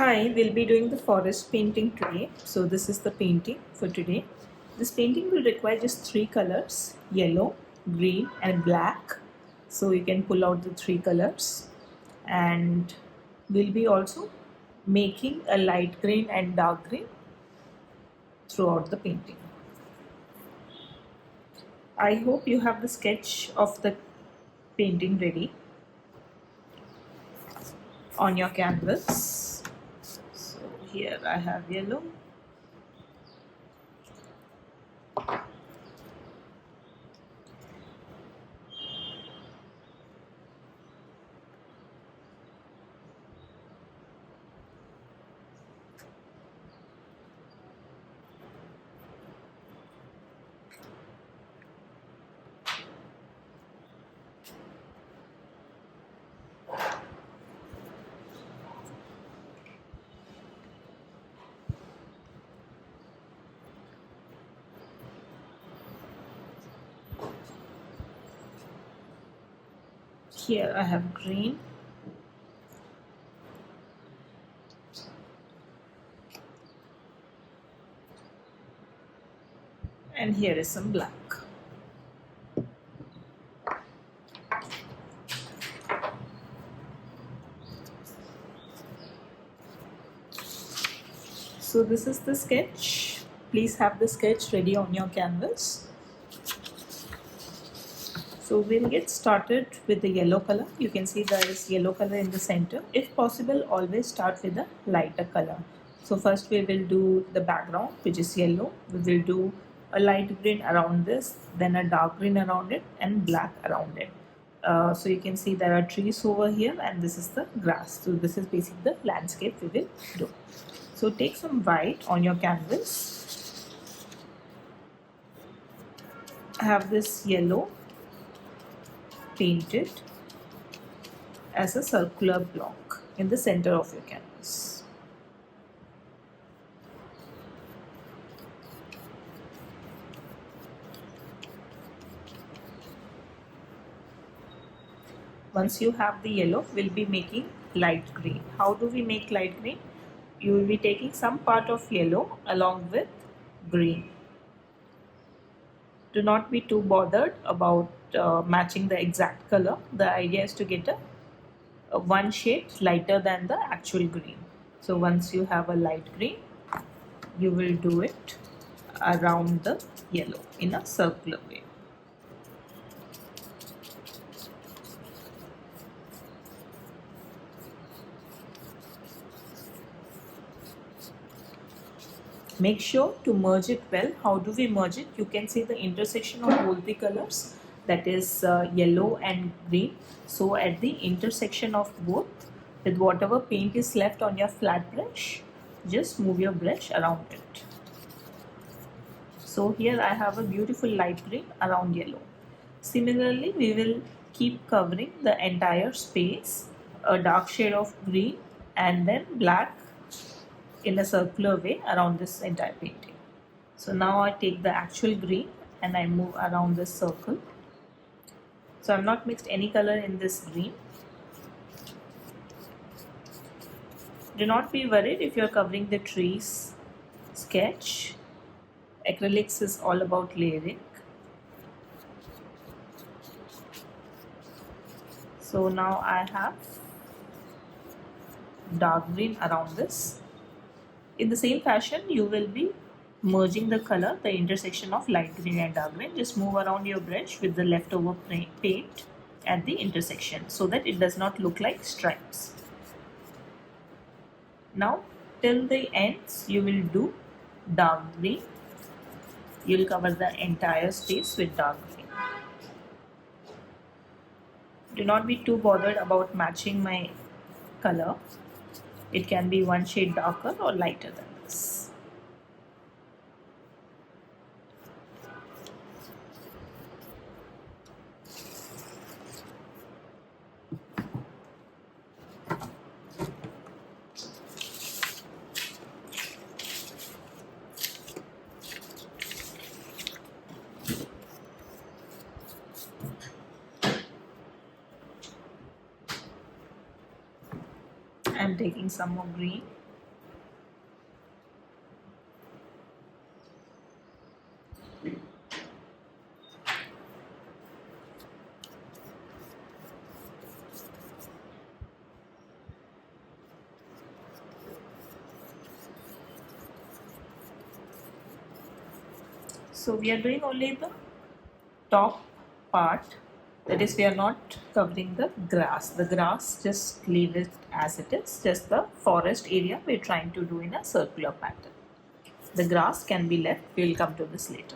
Hi, we'll be doing the forest painting today. So this is the painting for today. This painting will require just three colors, yellow, green and black. So you can pull out the three colors, and we'll be also making a light green and dark green throughout the painting. I hope you have the sketch of the painting ready on your canvas. So here I have yellow. Here I have green. And here is some black. So this is the sketch. Please have the sketch ready on your canvas. So we'll get started with the yellow color. You can see there is yellow color in the center. If possible, always start with a lighter color. So first we will do the background, which is yellow. We will do a light green around this, then a dark green around it, and black around it. So you can see there are trees over here, and this is the grass. So this is basically the landscape we will do. So take some white on your canvas. Have this yellow painted as a circular block in the center of your canvas. Once you have the yellow, we'll be making light green. How do we make light green? You will be taking some part of yellow along with green. Do not be too bothered about matching the exact color. The idea is to get a one shade lighter than the actual green. So once you have a light green, you will do it around the yellow in a circular way. Make sure to merge it well. How do we merge it? You can see the intersection of both the colors, that is yellow and green. So at the intersection of both, with whatever paint is left on your flat brush, just move your brush around it. So here I have a beautiful light green around yellow. Similarly, we will keep covering the entire space, a dark shade of green and then black in a circular way around this entire painting. So now I take the actual green and I move around this circle. So I have not mixed any color in this green. Do not be worried if you are covering the trees sketch. Acrylics is all about layering. So now I have dark green around this. In the same fashion, you will be merging the color, the intersection of light green and dark green. Just move around your brush with the leftover paint at the intersection so that it does not look like stripes. Now till the ends you will do dark green. You will cover the entire space with dark green. Do not be too bothered about matching my color. It can be one shade darker or lighter than this. I'm taking some more green So we are doing only the top part, that is we are not covering the grass, just leave it as it is. Just the forest area we're trying to do in a circular pattern. The grass can be left, we'll come to this later.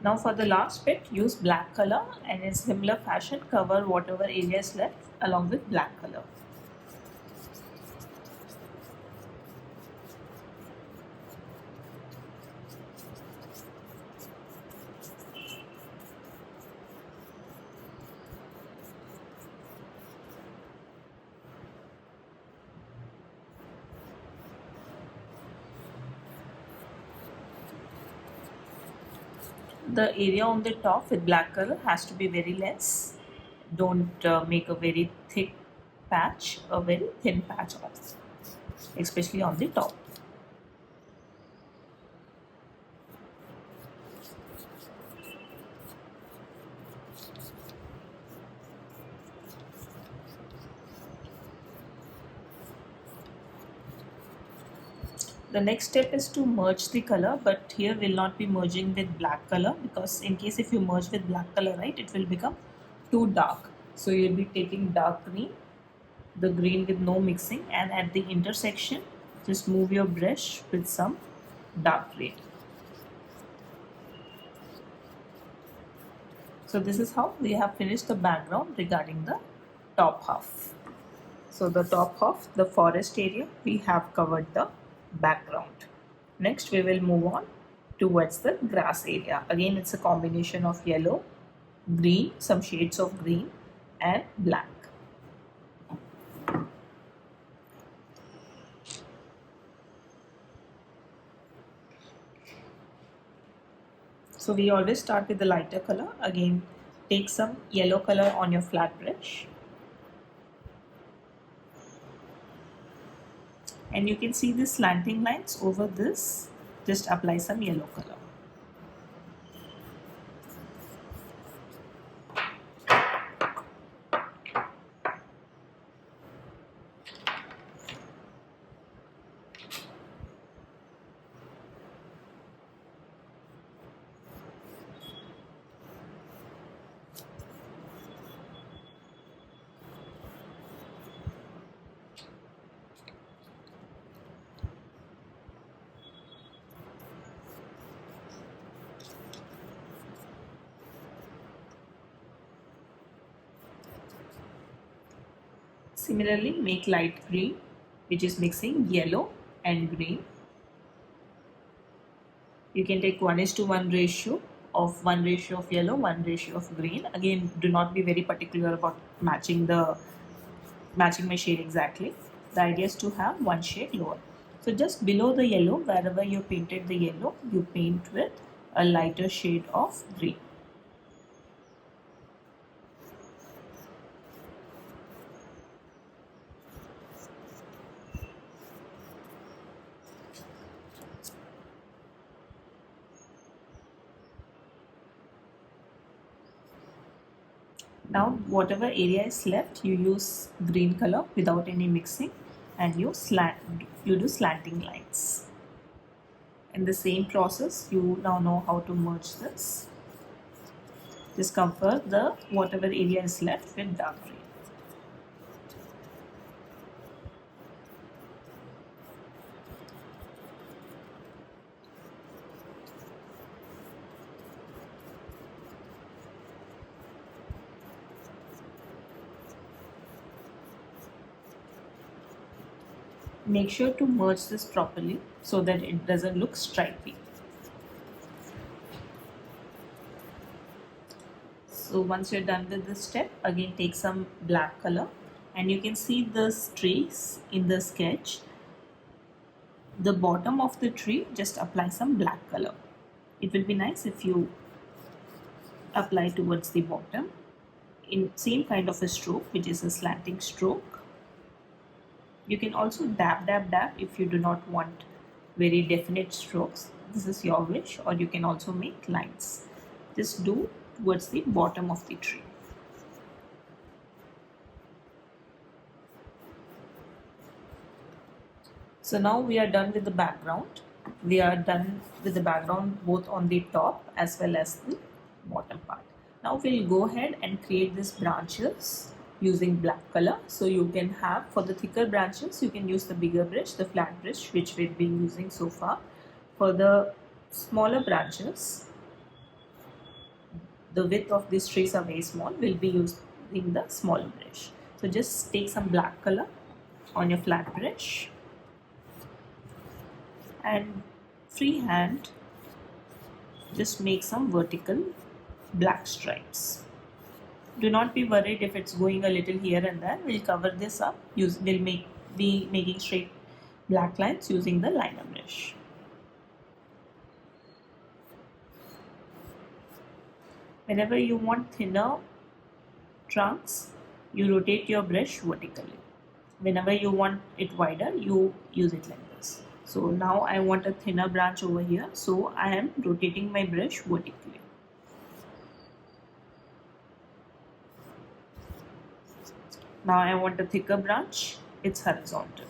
Now for the last bit, use black color and in similar fashion cover whatever area is left along with black color. The area on the top with black color has to be very less. Don't make a very thick patch, a very thin patch also, especially on the top. The next step is to merge the color, but here we'll not be merging with black color, because in case if you merge with black color, right, it will become too dark. So you'll be taking dark green, the green with no mixing, and at the intersection just move your brush with some dark green. So this is how we have finished the background regarding the top half. So the top half, the forest area, we have covered the background. Next we will move on towards the grass area. Again it's a combination of yellow, green, some shades of green and black. So we always start with the lighter color. Again take some yellow color on your flat brush. And you can see the slanting lines over this. Just apply some yellow color. Similarly, make light green, which is mixing yellow and green. You can take 1:1 ratio of 1 ratio of yellow, 1 ratio of green. Again, do not be very particular about matching my shade exactly. The idea is to have one shade lower. So just below the yellow, wherever you painted the yellow, you paint with a lighter shade of green. Now whatever area is left, you use green color without any mixing and you do slanting lines. In the same process, you now know how to merge this. Just cover the whatever area is left with dark green. Make sure to merge this properly so that it doesn't look stripy. So once you're done with this step, again take some black color and you can see the streaks in the sketch. the bottom of the tree, just apply some black color. It will be nice if you apply towards the bottom in same kind of a stroke, which is a slanting stroke. You can also dab if you do not want very definite strokes. This is your wish, or you can also make lines. Just do towards the bottom of the tree. So now we are done with the background. We are done with the background both on the top as well as the bottom part. Now we'll go ahead and create these branches using black color. So you can have, for the thicker branches, you can use the bigger brush, the flat brush, which we've been using so far. For the smaller branches, the width of these trees are very small, we'll be using the smaller brush. So just take some black color on your flat brush and freehand just make some vertical black stripes. Do not be worried if it's going a little here and there. We'll cover this up. We'll be making straight black lines using the liner brush. Whenever you want thinner trunks, you rotate your brush vertically. Whenever you want it wider, you use it like this. So now I want a thinner branch over here, so I am rotating my brush vertically. Now I want a thicker branch, it's horizontal.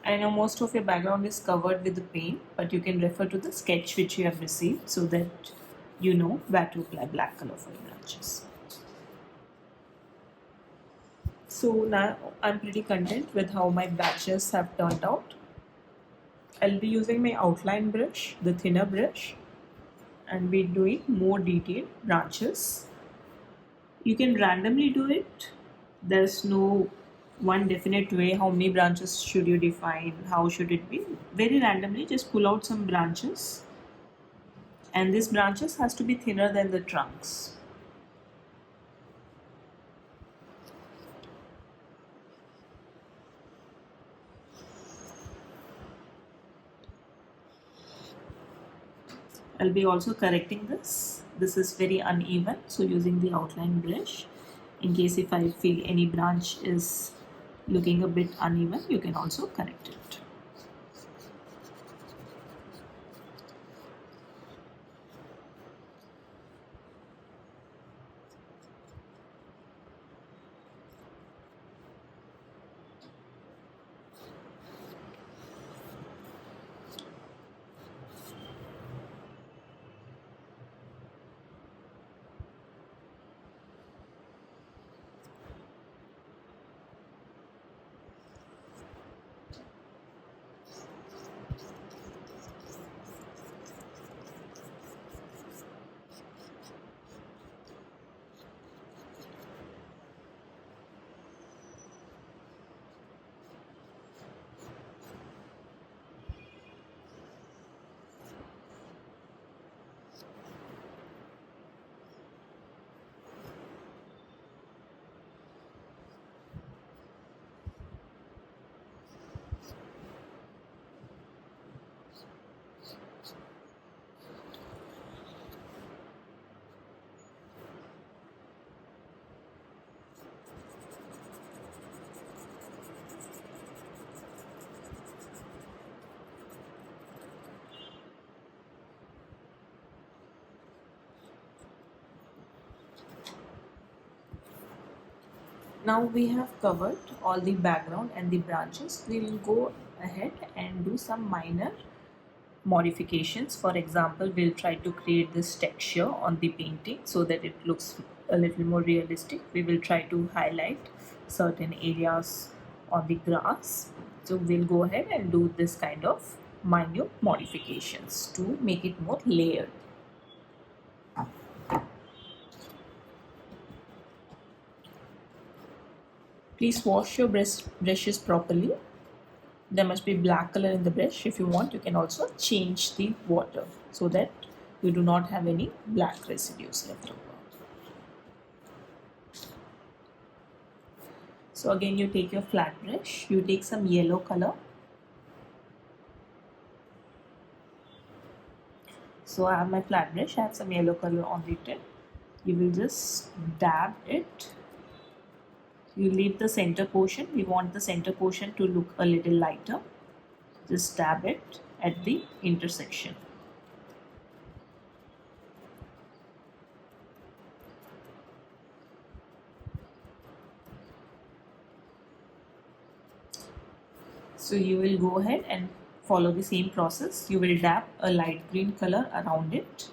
I know most of your background is covered with the paint, but you can refer to the sketch which you have received so that you know where to apply black color for your branches. So now I'm pretty content with how my batches have turned out. I'll be using my outline brush, the thinner brush, and be doing more detailed branches. You can randomly do it. There's no one definite way how many branches should you define, how should it be. Very randomly just pull out some branches, and these branches has to be thinner than the trunks. I'll be also correcting this. This is very uneven, so using the outline brush, in case if I feel any branch is looking a bit uneven, you can also correct it. Now we have covered all the background and the branches. We will go ahead and do some minor modifications. For example, we'll try to create this texture on the painting so that it looks a little more realistic. We will try to highlight certain areas on the grass. So we'll go ahead and do this kind of minute modifications to make it more layered. Please wash your brushes properly. There must be black color in the brush. If you want, you can also change the water so that you do not have any black residues left over. So again, you take your flat brush, you take some yellow color. So I have my flat brush, I have some yellow color on the tip. You will just dab it. You leave the center portion. We want the center portion to look a little lighter. Just dab it at the intersection. So you will go ahead and follow the same process. You will dab a light green color around it.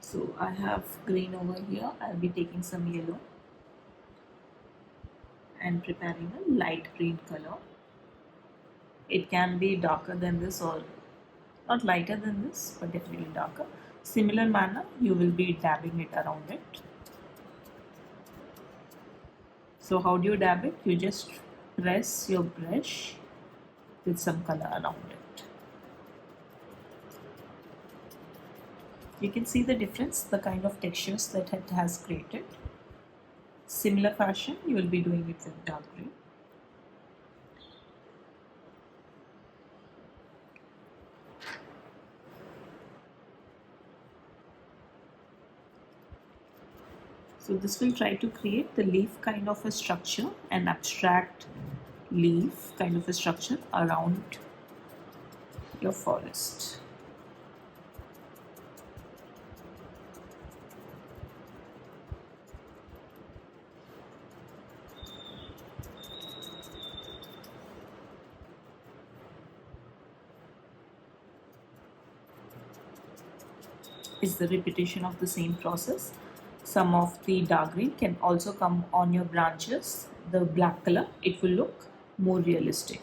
So I have green over here. I'll be taking some yellow and preparing a light green color. It can be darker than this or not lighter than this, but definitely darker. Similar manner, you will be dabbing it around it. So how do you dab it? You just press your brush with some color around it. You can see the difference, the kind of textures that it has created. Similar fashion, you will be doing it with dark green. So this will try to create the leaf kind of a structure, an abstract leaf kind of a structure around your forest. Is the repetition of the same process. Some of the dark green can also come on your branches. The black color, it will look more realistic.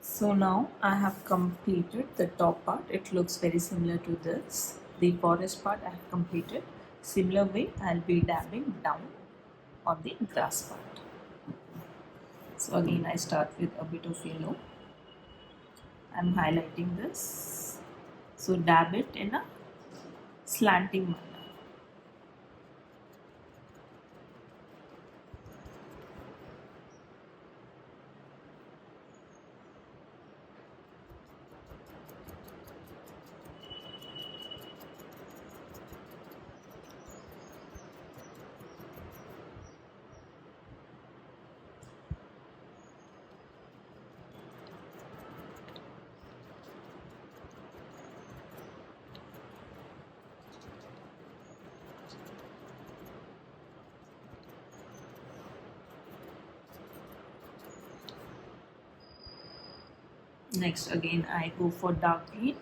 So now I have completed the top part. It looks very similar to this. The forest part I have completed. Similar way I'll be dabbing down on the grass part. So again I start with a bit of yellow. I'm highlighting this. So dab it in a slanting manner. Next again I go for dark green.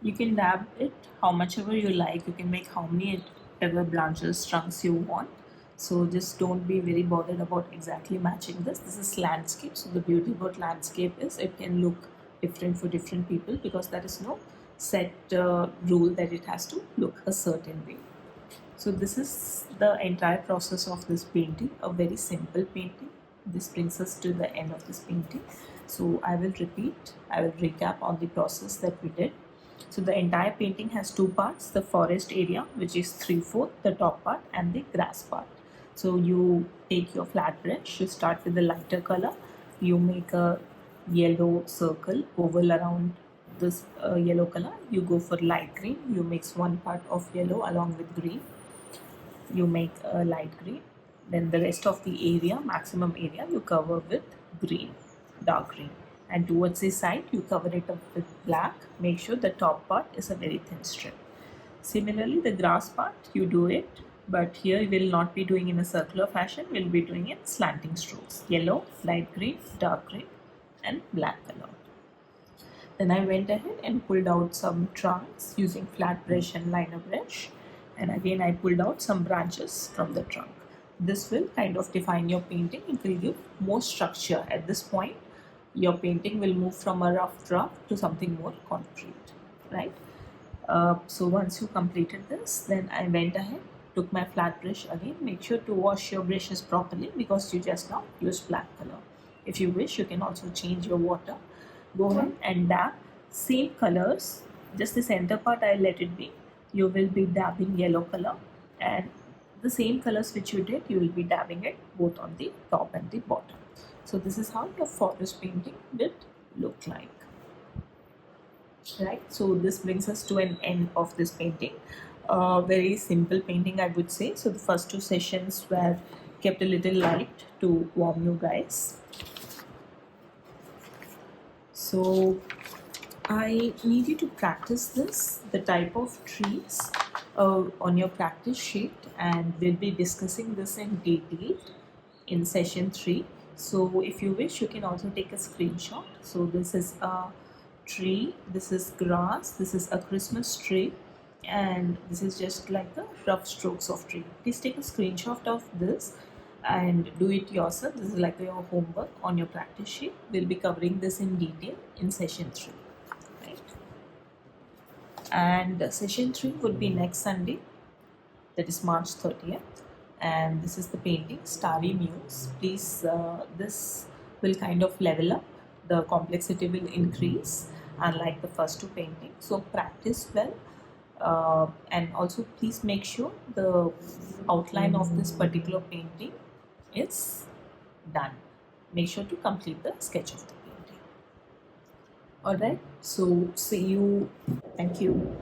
You can dab it how much ever you like. You can make how many ever branches, trunks you want. So just don't be very bothered about exactly matching this. This is landscape. So the beauty about landscape is it can look different for different people because there is no set rule that it has to look a certain way. So this is the entire process of this painting, a very simple painting. This brings us to the end of this painting. So I will recap on the process that we did. So the entire painting has two parts, the forest area, which is 3/4, the top part, and the grass part. So you take your flat brush, you start with the lighter color, you make a yellow circle oval around this yellow color, you go for light green, you mix one part of yellow along with green, you make a light green, then the rest of the area, maximum area, you cover with green, dark green, and towards the side you cover it up with black. Make sure the top part is a very thin strip. Similarly, the grass part you do it, but here we will not be doing in a circular fashion, we will be doing in slanting strokes, yellow, light green, dark green, and black color. Then I went ahead and pulled out some trunks using flat brush and liner brush, and again I pulled out some branches from the trunk. This will kind of define your painting. It will give more structure. At this point your painting will move from a rough draft to something more concrete, right? So once you completed this, then I went ahead, took my flat brush again. Make sure to wash your brushes properly because you just now used black color. If you wish, you can also change your water. Go ahead and dab same colors, just the center part I'll let it be. You will be dabbing yellow color, and the same colors which you did, you will be dabbing it both on the top and the bottom. So this is how your forest painting will look like. Right, so this brings us to an end of this painting. Very simple painting, I would say. So the first two sessions were kept a little light to warm you guys. So I need you to practice this, the type of trees on your practice sheet, and we'll be discussing this in detail in session 3. So if you wish, you can also take a screenshot. So this is a tree, this is grass, this is a Christmas tree, and this is just like the rough strokes of tree. Please take a screenshot of this and do it yourself. This is like your homework on your practice sheet. We'll be covering this in detail in session 3, right? And session 3 would be next Sunday, that is March 30th. And this is the painting Starry Muse. Please, this will kind of level up, the complexity will increase unlike the first two paintings. So practice well, and also please make sure the outline of this particular painting is done. Make sure to complete the sketch of the painting. Alright, so see you. Thank you.